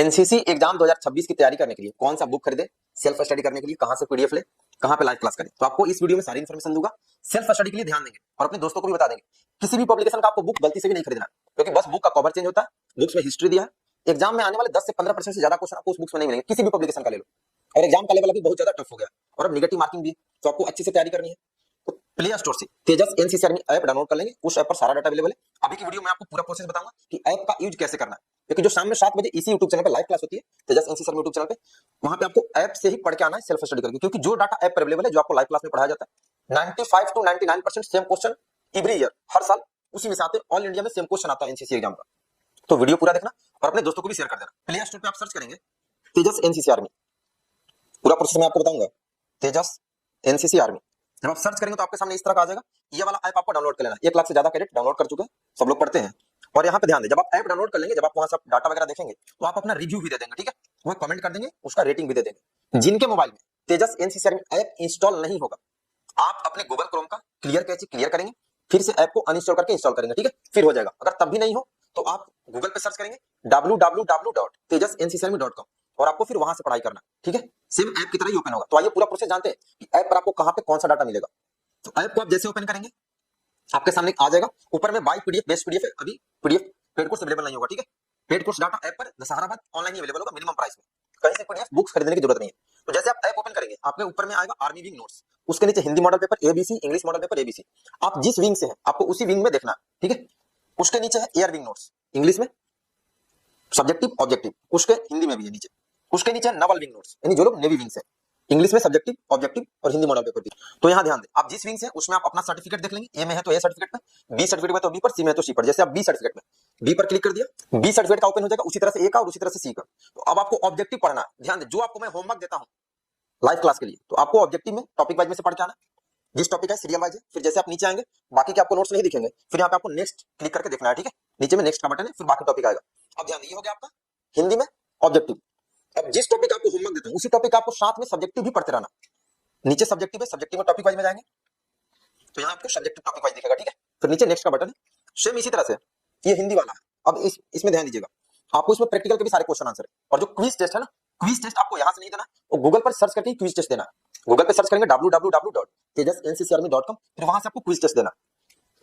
NCC exam 2026 की तैयारी करने के लिए कौन सा बुक खरीदे, सेल्फ स्टडी करने के लिए कहां से पीडीएफ ले, कहां पे लाइव क्लास करें, तो आपको इस वीडियो में सारी इन्फॉर्मेशन दूंगा। सेल्फ स्टडी के लिए ध्यान देंगे और अपने दोस्तों को भी बता देंगे। किसी भी पब्लिकेशन का आपको बुक गलती से भी नहीं खरीदना, क्योंकि बस बुक का कवर चेंज होता है, बुक्स में हिस्ट्री दिया है। एग्जाम में आने वाले 10 से 15% से ज्यादा क्वेश्चन आपको उस बुक्स में नहीं मिलेंगे, किसी भी पब्लिकेशन का ले लो। और एग्जाम का लेवल अभी बहुत ज्यादा टफ हो गया और अब निगेटिव मार्किंग भी, तो आपको अच्छी से तैयारी करनी है। तो प्ले स्टोर से तेजस एनसीसी आर्मी ऐप डाउनलोड कर लेंगे, उस ऐप पर सारा डाटा अवेलेबल है। अभी की वीडियो में आपको पूरा प्रोसेस बताऊंगा कि ऐप का यूज कैसे करना है, क्योंकि जो शाम में 7 बजे इसी यूट्यूब चैनल पर लाइव क्लास होती है, तेजस एनसीसी आर्मी यूट्यूब चैनल पे, वहां पे आपको ऐप से ही पढ़ के आना है सेल्फ स्टडी करके, क्योंकि जो डाटा ऐप पर अवेलेबल है, जो आपको लाइव क्लास में पढ़ाया जाता है, 95 to 99% same question every year, हर साल उसी में से आते हैं। ऑल इंडिया में सेम क्वेश्चन आता है एनसीसी एग्जाम का। तो वीडियो पूरा देखना और अपने दोस्तों को भी शेयर कर देना। प्ले स्टोर पे आप सर्च करेंगे तेजस एनसीसी आर्मी, पूरा प्रोसेस मैं आपको बताऊंगा। तेजस एनसीसी आर्मी जब आप सर्च करेंगे तो आपके सामने इस तरह का आ जाएगा। ये वाला ऐप आपको डाउनलोड कर लेना। 1 लाख से ज्यादा कैडेट डाउनलोड कर चुके हैं, सब लोग पढ़ते हैं। और यहाँ पे ध्यान दें, जब आप ऐप डाउनलोड कर लेंगे, जब आप वहां से डाटा वगैरह देखेंगे, तो आप अपना रिव्यू भी दे देंगे, ठीक है, वहां कमेंट कर देंगे, उसका रेटिंग भी दे देंगे। जिनके मोबाइल में तेजस एनसीसी आर्मी ऐप इंस्टॉल नहीं होगा, आप अपने गूगल क्रोम का क्लियर कैचे क्लियर करेंगे, फिर से ऐप को अनइंस्टॉल करके इंस्टॉल करेंगे, ठीक है, फिर हो जाएगा। अगर तब भी नहीं हो तो आप गूगल पे सर्च करेंगे www.tejasenccarmy.com और आपको फिर वहां से पढ़ाई करना, ठीक है, सेम ऐप की तरह ही ओपन होगा। तो आइए पूरा प्रोसेस जानते हैं कि ऐप पर आपको कहां पे कौन सा डाटा मिलेगा। तो ऐप को आप जैसे ओपन करेंगे, आपके सामने आ जाएगा, ऊपर में बाय पीडीएफ बेस्ट पीडीएफ है। अभी पीडीएफ पेड कोर्स अवेलेबल नहीं होगा, ठीक है, पेड कोर्स डाटा ऐप पर दशहरा बाद ऑनलाइन ही अवेलेबल होगा, मिनिमम प्राइस में, कहीं से पीडीएफ बुक्स खरीदने की जरूरत नहीं है। तो जैसे आप ऐप ओपन करेंगे, आपके ऊपर में आएगा आर्मी विंग नोट्स, उसके नीचे Hindi model paper ABC, English model paper ABC. आप जिस विंग से हैं आपको उसी विंग में देखना, ठीक है। उसके नीचे है एयर विंग नोट्स, इंग्लिश में सब्जेक्टिव ऑब्जेक्टिव, उसके हिंदी में भी है नीचे। उसके नीचे नवल विंग नोट्स, यानी जो लोग नेवी विंग से, इंग्लिश में सब्जेक्टिव ऑब्जेक्टिव और हिंदी मॉडल पेपर भी। तो यहाँ ध्यान दें, आप जिस विंग से उसमें आप अपना सर्टिफिकेट देख लेंगे। ए में है तो ए सर्टिफिकेट में, बी सर्टिफिकेट में तो बी पर, सी में तो सी पर। जैसे आप बी सर्टिफिकेट में बी पर क्लिक कर दिया, बी सर्टिफिकेट का ओपन हो जाएगा, उसी तरह से ए का और उसी तरह से सी का। तो अब आपको ऑब्जेक्टिव पढ़ना है। ध्यान दें, जो आपको मैं होमवर्क देता हूँ लाइव क्लास के लिए, तो आपको ऑब्जेक्टिव में टॉपिक वाइज में से पढ़ के आना। जिस टॉपिक है सीरियल वाइज है, फिर जैसे आप नीचे आएंगे, बाकी के आपको नोट्स नहीं दिखेंगे, फिर यहाँ पे आपको नेक्स्ट क्लिक करके देखना है, ठीक है, नीचे में नेक्स्ट का बटन है, फिर बाकी टॉपिक आएगा। अब ध्यान दें, ये हो गया आपका हिंदी में ऑब्जेक्टिव। अब जिस टॉपिक आपको होमवर्क देता हूं, उसी टॉपिक आपको साथ में सब्जेक्टिव भी पढ़ते रहना। नीचे सब्जेक्टिव है, सब्जेक्टिव में टॉपिक वाइज में जाएंगे, तो यहाँ आपको सब्जेक्टिव टॉपिक वाइज दिखेगा, ठीक है, फिर नीचे नेक्स्ट का बटन है। सेम इसी तरह से ये हिंदी वाला है। अब इसमें ध्यान दीजिएगा, आपको इसमें प्रैक्टिकल के भी सारे क्वेश्चन आंसर है। और जो क्विज टेस्ट है ना, क्विज टेस्ट आपको यहाँ से नहीं देना, वो गूगल पर सर्च करके क्विज टेस्ट देना। गूगल पे सर्च करेंगे www.tejasenccarmy.com, फिर वहां से आपको क्विज टेस्ट देना।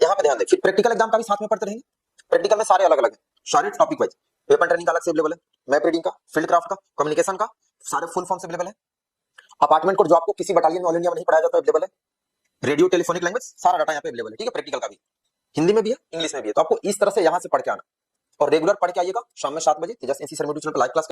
यहाँ पे ध्यान दें, फिर प्रैक्टिकल एग्जाम का भी साथ में पढ़ते रहेंगे। प्रैक्टिकल में सारे अलग अलग है, सारे टॉपिक वाइज। पेपर ट्रेनिंग का अलग से अवेलेबल है, मैप रीडिंग का, फील्ड क्राफ्ट का, कम्युनिकेशन का, सारे फुल फॉर्म से अवेलेबल है। अपार्टमेंट कोड जो आपको किसी बटालियन में ऑल इंडिया में नहीं पढ़ाया जाता अवेलेबल है। रेडियो टेलीफोनिक लैंग्वेज, सारा डाटा यहाँ पे अवेलेबल है, ठीक है, प्रैक्टिकल का भी हिंदी में भी है, इंग्लिश में भी है। तो आपको इस तरह से यहाँ से पढ़ के आना और रेगुलर पढ़ के आइएगा। शाम में 7 बजे तेजस एनसीसी आर्मी यूट्यूब चैनल पर लाइव क्लास